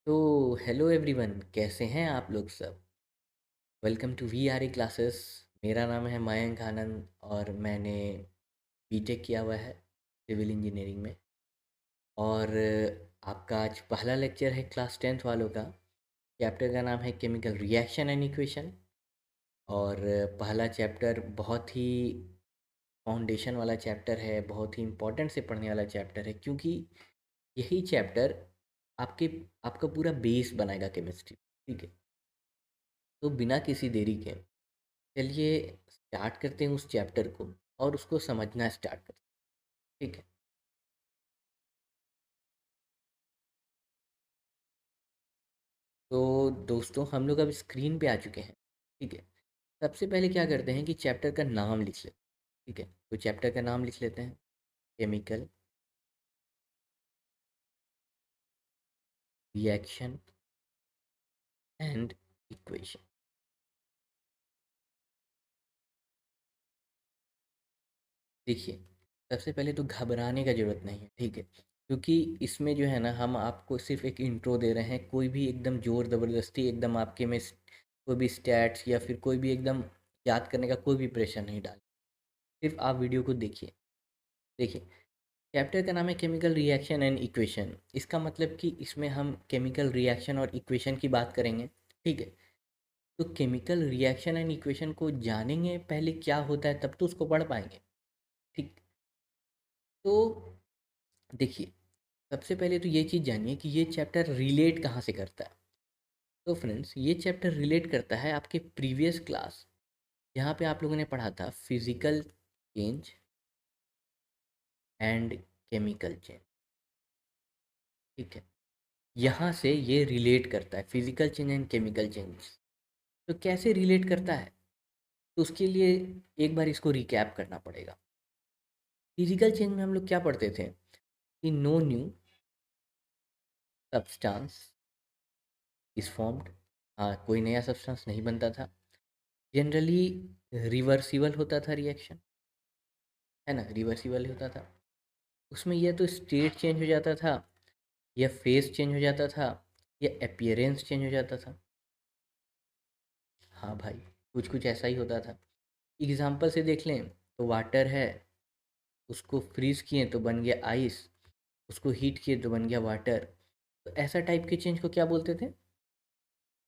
तो hello everyone, कैसे हैं आप लोग सब। Welcome to V R E classes. मेरा नाम है मयंक आनंद और मैंने बीटेक किया हुआ है सिविल इंजीनियरिंग में। और आपका आज पहला लेक्चर है क्लास टेंथ वालों का। चैप्टर का नाम है केमिकल रिएक्शन एंड इक्वेशन। और पहला चैप्टर बहुत ही फाउंडेशन वाला चैप्टर है, बहुत ही इम्पोर्टेंट से पढ़ने वाला चैप्टर है, क्योंकि यही चैप्टर आपके आपका पूरा बेस बनाएगा केमिस्ट्री। ठीक है, तो बिना किसी देरी के चलिए स्टार्ट करते हैं उस चैप्टर को और उसको समझना स्टार्ट करते हैं। ठीक है, तो दोस्तों हम लोग अब स्क्रीन पे आ चुके हैं। ठीक है, सबसे पहले क्या करते हैं कि चैप्टर का नाम लिख लेते हैं। ठीक है, तो चैप्टर का नाम लिख लेते हैं, केमिकल रिएक्शन एंड इक्वेशन। देखिए, सबसे पहले तो घबराने का ज़रूरत नहीं है। ठीक है, क्योंकि इसमें जो है ना, हम आपको सिर्फ एक इंट्रो दे रहे हैं। कोई भी एकदम ज़ोर ज़बरदस्ती एकदम आपके में कोई भी स्टैट्स या फिर कोई भी एकदम याद करने का कोई भी प्रेशर नहीं डाल। सिर्फ आप वीडियो को देखिए। देखिए, चैप्टर का नाम है केमिकल रिएक्शन एंड इक्वेशन। इसका मतलब कि इसमें हम केमिकल रिएक्शन और इक्वेशन की बात करेंगे। ठीक है, तो केमिकल रिएक्शन एंड इक्वेशन को जानेंगे पहले क्या होता है, तब तो उसको पढ़ पाएंगे। ठीक, तो देखिए, सबसे पहले तो ये चीज़ जानिए कि ये चैप्टर रिलेट कहाँ से करता है। तो फ्रेंड्स, ये चैप्टर रिलेट करता है आपके प्रीवियस क्लास, जहाँ पे आप लोगों ने पढ़ा था physical change and chemical change. ठीक है, यहाँ से ये रिलेट करता है physical change and chemical change. तो कैसे रिलेट करता है, तो उसके लिए एक बार इसको रिकैप करना पड़ेगा। फिजिकल चेंज में हम लोग क्या पढ़ते थे कि no new substance is formed. हाँ, कोई नया सब्सटेंस नहीं बनता था। जनरली रिवर्सिबल होता था रिएक्शन, है ना, रिवर्सिबल होता था। उसमें या तो स्टेट चेंज हो जाता था, या फेस चेंज हो जाता था, या अपीयरेंस चेंज हो जाता था। हाँ भाई, कुछ कुछ ऐसा ही होता था। एग्जाम्पल से देख लें तो वाटर है, उसको फ्रीज किए तो बन गया आइस, उसको हीट किए तो बन गया वाटर। तो ऐसा टाइप के चेंज को क्या बोलते थे,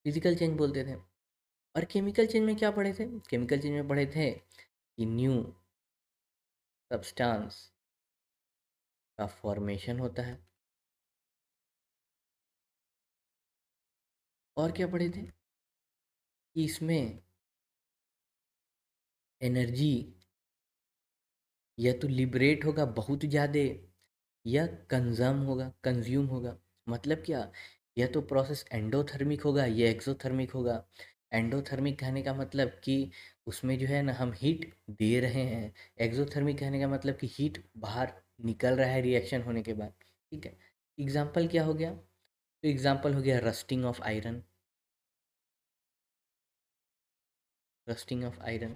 फिजिकल चेंज बोलते थे। और केमिकल चेंज में क्या पढ़े थे, केमिकल चेंज में पढ़े थे कि न्यू सब्सटेंस का फॉर्मेशन होता है। और क्या पढ़े थे कि इसमें एनर्जी या तो लिबरेट होगा बहुत ज़्यादा, या कंज्यूम होगा। मतलब क्या, या तो प्रोसेस एंडोथर्मिक होगा या एक्सोथर्मिक होगा। एंडोथर्मिक कहने का मतलब कि उसमें जो है ना हम हीट दे रहे हैं। एक्सोथर्मिक कहने का मतलब कि हीट बाहर निकल रहा है रिएक्शन होने के बाद। ठीक है, एग्जाम्पल क्या हो गया, तो एग्जाम्पल हो गया rusting of iron, rusting of iron.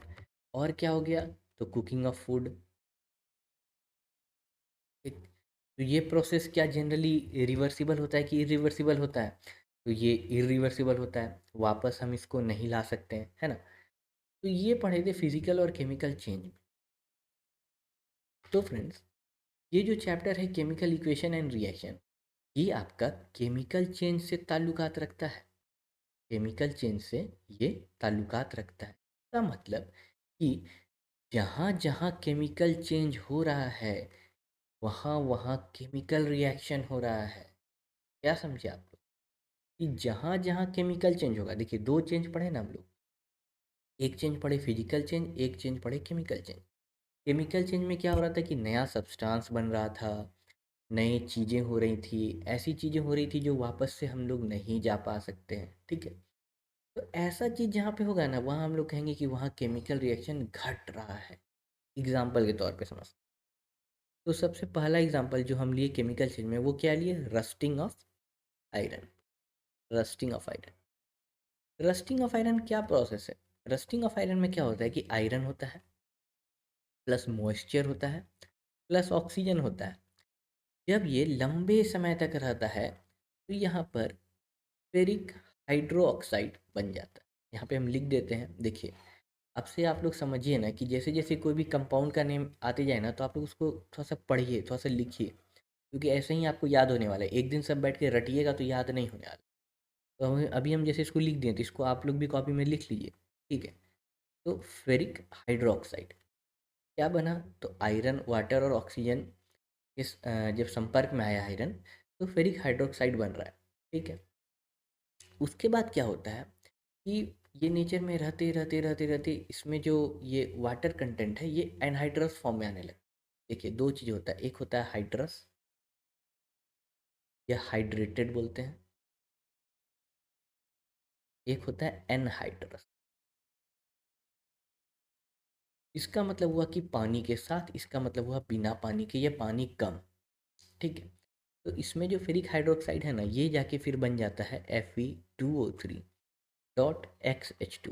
और क्या हो गया, तो कुकिंग ऑफ फूड। ठीक, तो ये प्रोसेस क्या जनरली रिवर्सिबल होता है कि इरिवर्सिबल होता है, तो ये इरिवर्सिबल होता है, वापस हम इसको नहीं ला सकते हैं, है ना। तो ये पढ़े थे फिजिकल और केमिकल चेंज में। तो फ्रेंड्स, ये जो चैप्टर है केमिकल इक्वेशन एंड रिएक्शन, ये आपका केमिकल चेंज से ताल्लुकात रखता है। केमिकल चेंज से ये ताल्लुकात रखता है। इसका मतलब कि जहाँ जहाँ केमिकल चेंज हो रहा है, वहाँ वहाँ केमिकल रिएक्शन हो रहा है। क्या समझे आप लोग, कि जहाँ जहाँ केमिकल चेंज होगा। देखिए, दो चेंज पढ़े ना हम लोग, एक चेंज पढ़े फिजिकल चेंज, एक चेंज पढ़े केमिकल चेंज। केमिकल चेंज में क्या हो रहा था कि नया सब्सटेंस बन रहा था, नई चीज़ें हो रही थी, ऐसी चीज़ें हो रही थी जो वापस से हम लोग नहीं जा पा सकते हैं। ठीक है, तो ऐसा चीज़ जहाँ पे होगा ना, वहाँ हम लोग कहेंगे कि वहाँ केमिकल रिएक्शन घट रहा है। एग्जाम्पल के तौर पे समझ, तो सबसे पहला एग्जाम्पल जो हम लिए केमिकल चेंज में, वो क्या लिए, rusting of iron. Rusting of iron, rusting of iron क्या प्रोसेस है। रस्टिंग ऑफ आयरन में क्या होता है कि आयरन होता है, प्लस मॉइस्चर होता है, प्लस ऑक्सीजन होता है। जब ये लंबे समय तक रहता है, तो यहाँ पर फेरिक हाइड्रो ऑक्साइड बन जाता है। यहाँ पे हम लिख देते हैं, देखिए अब से आप लोग समझिए ना कि जैसे जैसे कोई भी कंपाउंड का नेम आते जाए ना, तो आप लोग उसको थोड़ा सा पढ़िए, थोड़ा सा लिखिए, क्योंकि ऐसे ही आपको याद होने वाला है। एक दिन सब बैठ के रटिएगा तो याद नहीं होने वाला। तो अभी हम जैसे इसको लिख दिए, तो इसको आप लोग भी कॉपी में लिख लीजिए, ठीक है। तो फेरिक हाइड्रोक्साइड क्या बना, तो आयरन, वाटर और ऑक्सीजन जब संपर्क में आया आयरन, तो फेरिक हाइड्रोक्साइड बन रहा है, ठीक है। उसके बाद क्या होता है कि ये नेचर में रहते रहते रहते रहते इसमें जो ये वाटर कंटेंट है ये एनहाइड्रस फॉर्म में आने लगे। देखिए दो चीज़ होता है, एक होता है हाइड्रस या हाइड्रेटेड बोलते हैं, एक होता है एनहाइड्रस। इसका मतलब हुआ कि पानी के साथ, इसका मतलब हुआ बिना पानी के या पानी कम, ठीक है। तो इसमें जो फेरिक हाइड्रोक्साइड है ना, ये जाके फिर बन जाता है Fe2O3.XH2।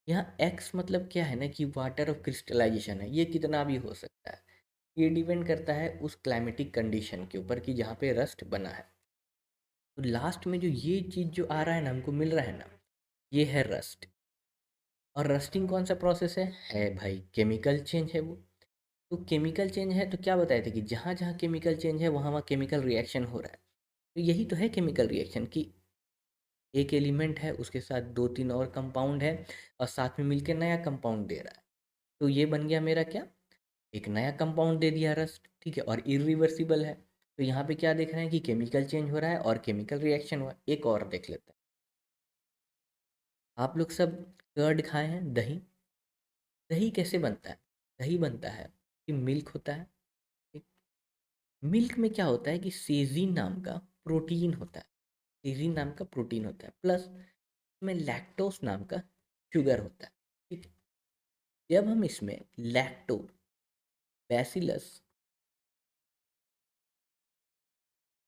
यहाँ एक्स मतलब क्या है ना कि वाटर ऑफ क्रिस्टलाइजेशन है, ये कितना भी हो सकता है। ये डिपेंड करता है उस क्लाइमेटिक कंडीशन के ऊपर कि जहाँ पे रस्ट बना है। तो लास्ट में जो ये चीज़ जो आ रहा है ना, हमको मिल रहा है ना, ये है रस्ट। और रस्टिंग कौन सा प्रोसेस है भाई, केमिकल चेंज है वो। तो केमिकल चेंज है तो क्या बताए थे कि जहाँ जहाँ केमिकल चेंज है वहाँ वहाँ केमिकल रिएक्शन हो रहा है। तो यही तो है केमिकल रिएक्शन, कि एक एलिमेंट है उसके साथ दो तीन और कंपाउंड है और साथ में मिलकर नया कंपाउंड दे रहा है। तो ये बन गया मेरा क्या, एक नया कंपाउंड दे दिया रस्ट, ठीक है, और इरिवर्सिबल है। तो यहाँ पे क्या देख रहे हैं कि केमिकल चेंज हो रहा है और केमिकल रिएक्शन हुआ। एक और देख लेते हैं। आप लोग सब कर्ड खाए हैं, दही। दही कैसे बनता है, दही बनता है कि मिल्क होता है, ठीक? मिल्क में क्या होता है कि सेजीन नाम का प्रोटीन होता है, सेजीन नाम का प्रोटीन होता है, प्लस में लैक्टोस नाम का शुगर होता है, ठीक है। जब हम इसमें लैक्टो बैसिलस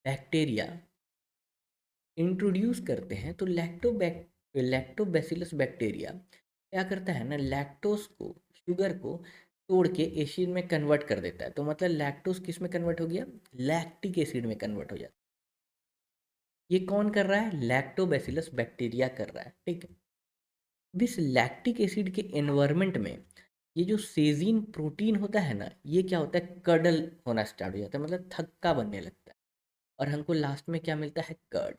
बैक्टीरिया इंट्रोड्यूस करते हैं, तो लैक्टोबैसिलस बैक्टीरिया क्या करता है ना, लैक्टोस को, शुगर को तोड़ के एसिड में कन्वर्ट कर देता है। तो मतलब लैक्टोस किस में कन्वर्ट हो गया, लैक्टिक एसिड में कन्वर्ट हो जाता है। ये कौन कर रहा है, लैक्टोबैसिलस बैक्टीरिया कर रहा है, ठीक है। दिस लैक्टिक एसिड के एनवायरनमेंट में ये जो सेजीन प्रोटीन होता है ना, ये क्या होता है, कडल होना स्टार्ट हो जाता है, मतलब थक्का बनने लगता है। और हमको लास्ट में क्या मिलता है, कर्ड।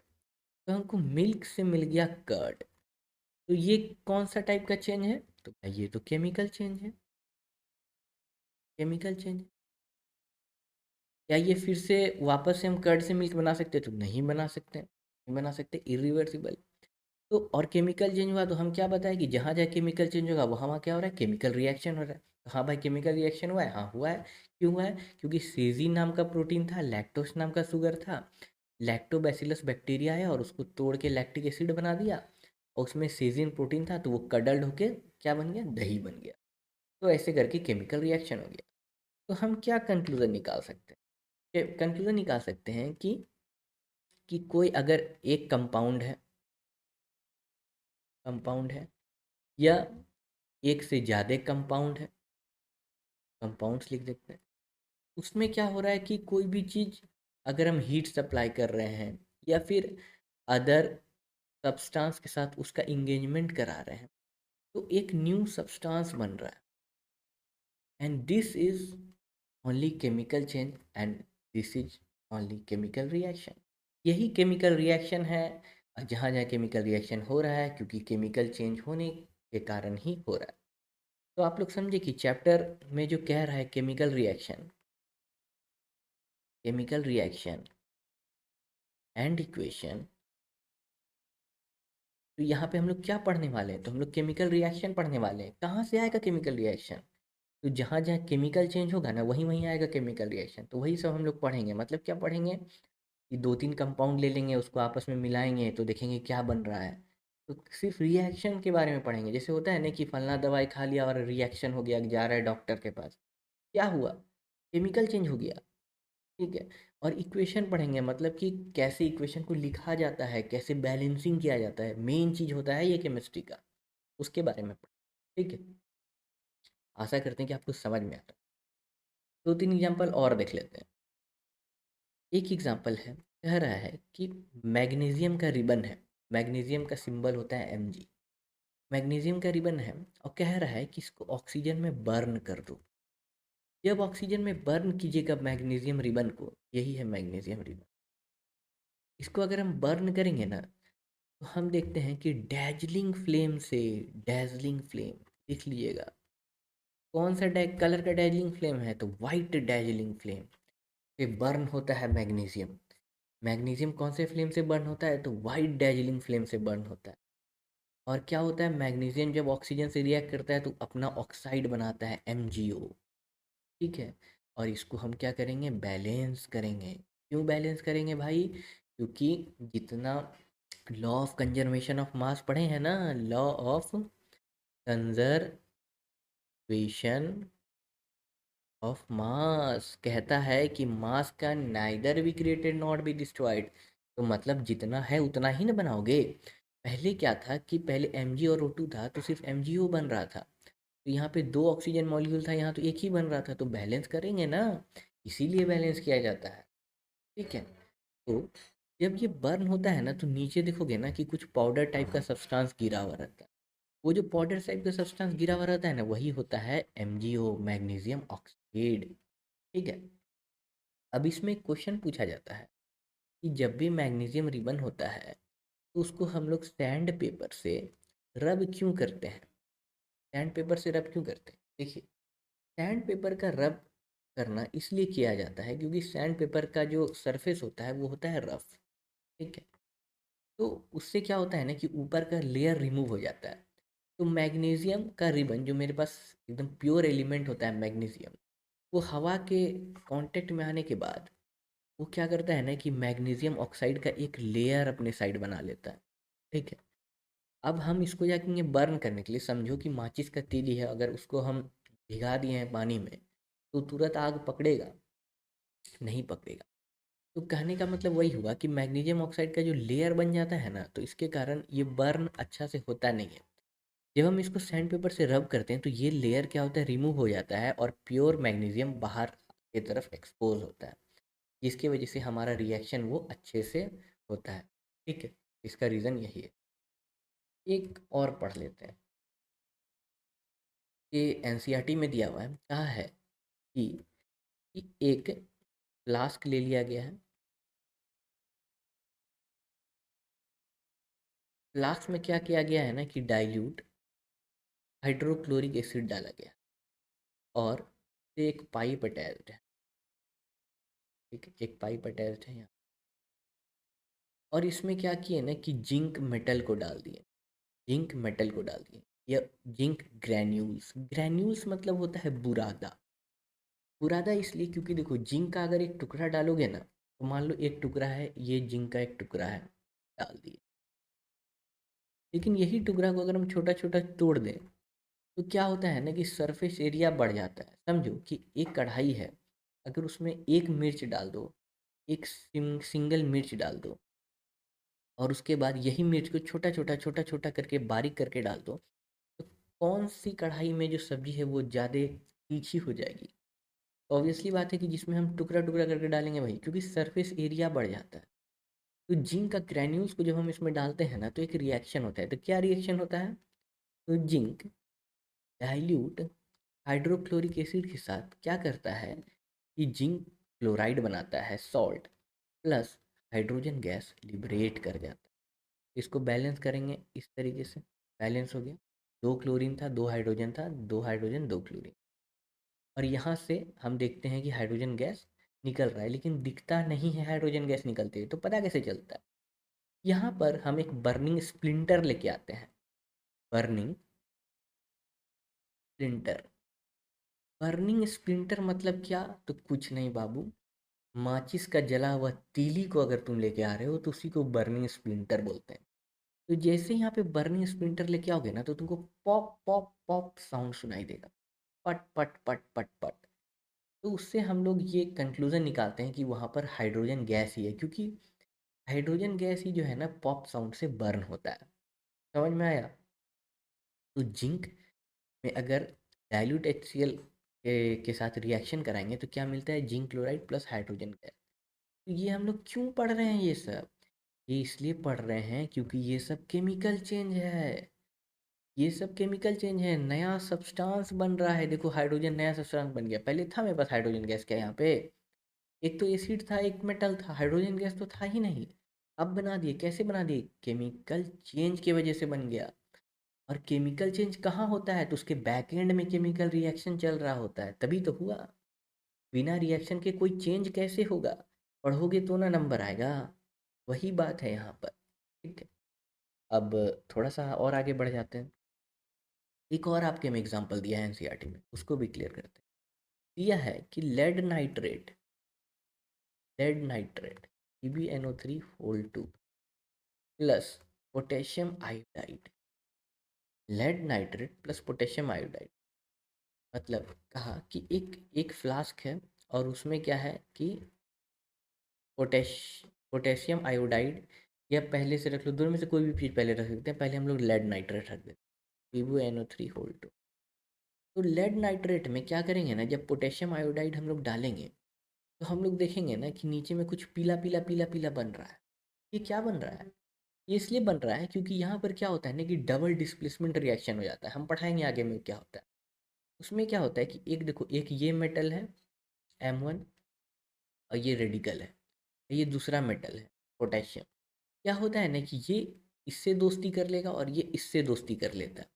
तो हमको मिल्क से मिल गया कर्ड। तो ये कौन सा टाइप का चेंज है, तो भाई ये तो केमिकल चेंज है, केमिकल चेंज। क्या ये फिर से वापस से हम कर्ड से मिल्क बना सकते हैं, तो नहीं बना सकते, नहीं बना सकते, इरिवर्सिबल। तो और केमिकल चेंज हुआ तो हम क्या बताएं कि जहाँ जहाँ केमिकल चेंज होगा वहाँ वहाँ क्या हो रहा है, केमिकल रिएक्शन हो रहा है। तो हाँ भाई केमिकल रिएक्शन हुआ है, हाँ हुआ है। क्यों हुआ है, क्योंकि सेजीन नाम का प्रोटीन था, लैक्टोस नाम का शुगर था, लैक्टोबैसिलस बैक्टीरिया है और उसको तोड़ के लैक्टिक एसिड बना दिया, और उसमें सेजीन प्रोटीन था तो वो कडल्ड होके क्या बन गया, दही बन गया। तो ऐसे करके केमिकल रिएक्शन हो गया। तो हम क्या कंक्लूजन निकाल सकते हैं, कंक्लूजन निकाल सकते हैं कि कोई अगर एक कंपाउंड है या एक से ज़्यादा कंपाउंड है, कंपाउंड्स लिख देते हैं, उसमें क्या हो रहा है कि कोई भी चीज़ अगर हम हीट सप्लाई कर रहे हैं या फिर अदर सब्सटेंस के साथ उसका इंगेजमेंट करा रहे हैं, तो एक न्यू सब्सटेंस बन रहा है। And this is only chemical change and this is only chemical reaction. यही केमिकल रिएक्शन है। जहाँ जहाँ केमिकल रिएक्शन हो रहा है, क्योंकि केमिकल चेंज होने के कारण ही हो रहा है। तो आप लोग समझे कि चैप्टर में जो कह रहा है केमिकल रिएक्शन एंड इक्वेशन, तो यहाँ पे हम लोग क्या पढ़ने वाले हैं, तो हम लोग केमिकल रिएक्शन पढ़ने वाले हैं। कहाँ से आएगा केमिकल रिएक्शन, तो जहाँ जहाँ केमिकल चेंज होगा ना वहीं वहीं आएगा केमिकल रिएक्शन। तो वही सब हम लोग पढ़ेंगे। मतलब क्या पढ़ेंगे कि दो तीन कंपाउंड ले लेंगे, उसको आपस में मिलाएंगे तो देखेंगे क्या बन रहा है। तो सिर्फ रिएक्शन के बारे में पढ़ेंगे। जैसे होता है ना कि फलना दवाई खा लिया और रिएक्शन हो गया, जा रहा है डॉक्टर के पास, क्या हुआ, केमिकल चेंज हो गया, ठीक है। और इक्वेशन पढ़ेंगे, मतलब कि कैसे इक्वेशन को लिखा जाता है, कैसे बैलेंसिंग किया जाता है, मेन चीज़ होता है ये केमिस्ट्री का, उसके बारे में ठीक है। आशा करते हैं कि आपको समझ में आता है। दो तीन एग्जांपल और देख लेते हैं। एक एग्जांपल है कह रहा है कि मैग्नीशियम का रिबन है, मैग्नीशियम का सिंबल होता है Mg, मैग्नीशियम का रिबन है और कह रहा है कि इसको ऑक्सीजन में बर्न कर दो। जब ऑक्सीजन में बर्न कीजिएगा मैग्नीशियम रिबन को, यही है मैग्नीशियम रिबन, इसको अगर हम बर्न करेंगे ना तो हम देखते हैं कि डैजलिंग फ्लेम से, डैजलिंग फ्लेम लिख लीजिएगा, कौन सा कलर का डैजलिंग फ्लेम है, तो वाइट डैजलिंग फ्लेम से बर्न होता है मैग्नीशियम। मैग्नीशियम कौन से फ्लेम से बर्न होता है, तो वाइट डैजलिंग फ्लेम से बर्न होता है। और क्या होता है, मैग्नीशियम जब ऑक्सीजन से रिएक्ट करता है तो अपना ऑक्साइड बनाता है MgO, ठीक है। और इसको हम क्या करेंगे, बैलेंस करेंगे। क्यों बैलेंस करेंगे भाई, क्योंकि जितना law of conservation of mass पढ़े हैं ना, law of conservation of mass कहता है कि मास का neither be created not be destroyed. तो मतलब जितना है उतना ही ना बनाओगे। पहले क्या था कि पहले Mg और O2 था तो सिर्फ MgO बन रहा था, तो यहाँ पे दो ऑक्सीजन मॉलिक्यूल था, यहाँ तो एक ही बन रहा था, तो बैलेंस करेंगे ना, इसीलिए बैलेंस किया जाता है, ठीक है। तो जब ये बर्न होता है ना तो नीचे देखोगे ना कि कुछ पाउडर टाइप का सब्सटेंस गिरा हुआ रहता है, वो जो पाउडर टाइप का सब्सटेंस गिरा हुआ रहता है ना वही होता है MgO, मैग्नीशियम ऑक्साइड, ठीक है। अब इसमें एक क्वेश्चन पूछा जाता है कि जब भी मैग्नीशियम रिबन होता है तो उसको हम लोग सैंड पेपर से रब क्यों करते हैं, सैंड पेपर से रब क्यों करते हैं, देखिए सैंड पेपर का रब करना इसलिए किया जाता है क्योंकि सैंड पेपर का जो सरफेस होता है वो होता है रफ, ठीक है। तो उससे क्या होता है ना कि ऊपर का लेयर रिमूव हो जाता है। तो मैग्नीशियम का रिबन जो मेरे पास एकदम प्योर एलिमेंट होता है मैग्नीशियम, वो हवा के कांटेक्ट में आने के बाद वो क्या करता है ना कि मैग्नीशियम ऑक्साइड का एक लेयर अपने साइड बना लेता है, ठीक है। अब हम इसको जाकेंगे बर्न करने के लिए, समझो कि माचिस का तीली है, अगर उसको हम भिगा दिए हैं पानी में तो तुरंत आग पकड़ेगा, नहीं पकड़ेगा। तो कहने का मतलब वही हुआ कि मैग्नीशियम ऑक्साइड का जो लेयर बन जाता है ना तो इसके कारण ये बर्न अच्छा से होता नहीं है। जब हम इसको सैंड पेपर से रब करते हैं तो ये लेयर क्या होता है, रिमूव हो जाता है और प्योर मैग्नीशियम बाहर की तरफ एक्सपोज होता है, जिसकी वजह से हमारा रिएक्शन वो अच्छे से होता है, ठीक है। इसका रीज़न यही है। एक और पढ़ लेते हैं, ये NCERT में दिया हुआ है, कहा है कि एक फ्लास्क ले लिया गया है, फ्लास्क में क्या किया गया है ना कि डाइल्यूट हाइड्रोक्लोरिक एसिड डाला गया और एक पाइप अटैच्ड है, ठीक है, एक पाइप अटैच्ड है यहाँ। और इसमें क्या किए ना कि जिंक मेटल को डाल दिए, जिंक मेटल को डाल दिए या जिंक ग्रैन्यूल्स, ग्रैन्यूल्स मतलब होता है बुरादा। बुरादा इसलिए क्योंकि देखो जिंक का अगर एक टुकड़ा डालोगे ना तो मान लो एक टुकड़ा है, ये जिंक का एक टुकड़ा है, डाल दिए, लेकिन यही टुकड़ा को अगर हम छोटा छोटा तोड़ दें तो क्या होता है ना कि सरफेस एरिया बढ़ जाता है। समझो कि एक कढ़ाई है, अगर उसमें एक मिर्च डाल दो, एक सिंगल मिर्च डाल दो और उसके बाद यही मिर्च को छोटा छोटा करके बारीक करके डाल दो, तो कौन सी कढ़ाई में जो सब्जी है वो ज़्यादा तीखी हो जाएगी। ऑब्वियसली बात है कि जिसमें हम टुकड़ा टुकड़ा करके डालेंगे वही, क्योंकि सरफेस एरिया बढ़ जाता है। तो जिंक का ग्रैन्यूल्स को जब हम इसमें डालते हैं ना तो एक रिएक्शन होता है, तो क्या रिएक्शन होता है, तो जिंक डाइल्यूट हाइड्रोक्लोरिक एसिड के साथ क्या करता है कि जिंक क्लोराइड बनाता है, salt, plus hydrogen gas liberate कर जाता है। इसको बैलेंस करेंगे इस तरीके से, बैलेंस हो गया, दो क्लोरीन था, दो हाइड्रोजन था, दो हाइड्रोजन दो क्लोरीन, और यहाँ से हम देखते हैं कि हाइड्रोजन गैस निकल रहा है, लेकिन दिखता नहीं है हाइड्रोजन गैस निकलते हुए, तो पता कैसे चलता है, यहाँ पर हम एक बर्निंग स्प्लिंटर लेके आते हैं, बर्निंग स्प्लिंटर। बर्निंग स्प्लिंटर मतलब क्या, तो कुछ नहीं बाबू, माचिस का जला हुआ तीली को अगर तुम लेके आ रहे हो तो उसी को बर्निंग स्प्लिंटर बोलते हैं। तो जैसे यहाँ पे बर्निंग स्प्लिंटर लेके आओगे ना तो तुमको पॉप पॉप पॉप साउंड सुनाई देगा, पट पट पट पट पट। तो उससे हम लोग ये कंक्लूजन निकालते हैं कि वहाँ पर हाइड्रोजन गैस ही है, क्योंकि हाइड्रोजन गैस ही जो है ना पॉप साउंड से बर्न होता है। समझ में आया। तो जिंक में अगर डाइल्यूट HCl के साथ रिएक्शन कराएंगे तो क्या मिलता है, zinc chloride plus hydrogen gas. तो ये हम लोग क्यों पढ़ रहे हैं ये सब? ये इसलिए पढ़ रहे हैं क्योंकि ये सब केमिकल चेंज है। ये सब केमिकल चेंज है, नया सब्सटेंस बन रहा है। देखो हाइड्रोजन नया सब्सटेंस बन गया, पहले था मेरे पास हाइड्रोजन गैस क्या यहाँ पे? एक तो एसिड था, एक मेटल था, हाइड्रोजन गैस तो था ही नहीं। अब बना दिए, कैसे बना दिए? केमिकल चेंज की वजह से बन गया। और केमिकल चेंज कहाँ होता है? तो उसके बैक एंड में केमिकल रिएक्शन चल रहा होता है, तभी तो हुआ। बिना रिएक्शन के कोई चेंज कैसे होगा? पढ़ोगे तो ना नंबर आएगा। वही बात है यहाँ पर। ठीक है, अब थोड़ा सा और आगे बढ़ जाते हैं। एक और आपके में एग्जांपल दिया है एनसीईआरटी में, उसको भी क्लियर करते हैं। दिया है कि lead nitrate PbNO3 plus potassium iodide. Lead nitrate plus potassium iodide मतलब कहा कि एक एक फ्लास्क है और उसमें क्या है कि पोटेश पोटेशियम आयोडाइड, या पहले से रख लो, दोनों में से कोई भी चीज़ पहले रख सकते हैं। पहले हम लोग लेड नाइट्रेट रख देते हैं, PbNO3। तो लेड नाइट्रेट में क्या करेंगे ना, जब पोटेशियम आयोडाइड हम लोग डालेंगे तो हम लोग देखेंगे ना कि नीचे में कुछ पीला पीला पीला पीला बन रहा है। ये क्या बन रहा है? ये इसलिए बन रहा है क्योंकि यहाँ पर क्या होता है ना कि डबल डिस्प्लेसमेंट रिएक्शन हो जाता है। हम पढ़ाएंगे आगे में क्या होता है। उसमें क्या होता है कि एक देखो, एक ये मेटल है M1, और ये रेडिकल है, ये दूसरा मेटल है पोटेशियम। क्या होता है ना कि ये इससे दोस्ती कर लेगा और ये इससे दोस्ती कर लेता है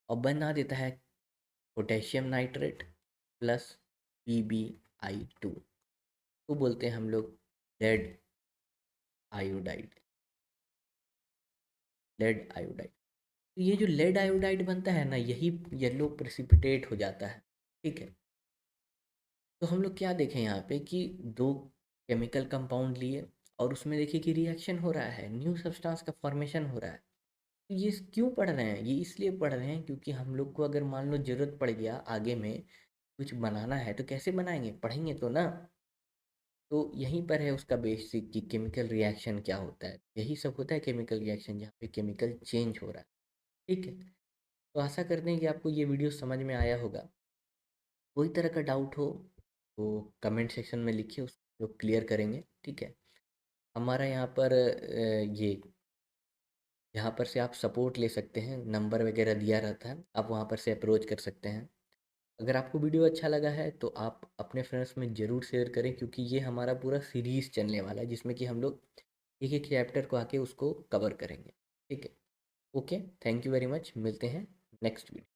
और बना देता है पोटेशियम नाइट्रेट प्लस PbI2, तो बोलते हैं हम लोग लेड आयोडाइड। लेड आयोडाइड, तो ये जो लेड आयोडाइड बनता है ना, यही येलो प्रेसिपिटेट हो जाता है। ठीक है, तो हम लोग क्या देखें यहाँ पे कि दो केमिकल कंपाउंड लिए और उसमें देखिए कि रिएक्शन हो रहा है, न्यू सब्सटेंस का फॉर्मेशन हो रहा है। तो ये क्यों पढ़ रहे हैं? ये इसलिए पढ़ रहे हैं क्योंकि हम लोग को अगर मान लो ज़रूरत पड़ गया आगे में कुछ बनाना है तो कैसे बनाएंगे, पढ़ेंगे तो ना। तो यहीं पर है उसका बेसिक कि केमिकल रिएक्शन क्या होता है। यही सब होता है केमिकल रिएक्शन, जहाँ पे केमिकल चेंज हो रहा है। ठीक है, तो आशा करते हैं कि आपको ये वीडियो समझ में आया होगा। कोई तरह का डाउट हो तो कमेंट सेक्शन में लिखिए, उसको क्लियर करेंगे। ठीक है, हमारा यहाँ पर ये यहाँ पर से आप सपोर्ट ले सकते हैं, नंबर वगैरह दिया रहता है, आप वहाँ पर से अप्रोच कर सकते हैं। अगर आपको वीडियो अच्छा लगा है तो आप अपने फ्रेंड्स में ज़रूर शेयर करें, क्योंकि ये हमारा पूरा सीरीज़ चलने वाला है जिसमें कि हम लोग एक एक चैप्टर को आके उसको कवर करेंगे। ठीक है, okay, thank you very much, मिलते हैं नेक्स्ट वीडियो।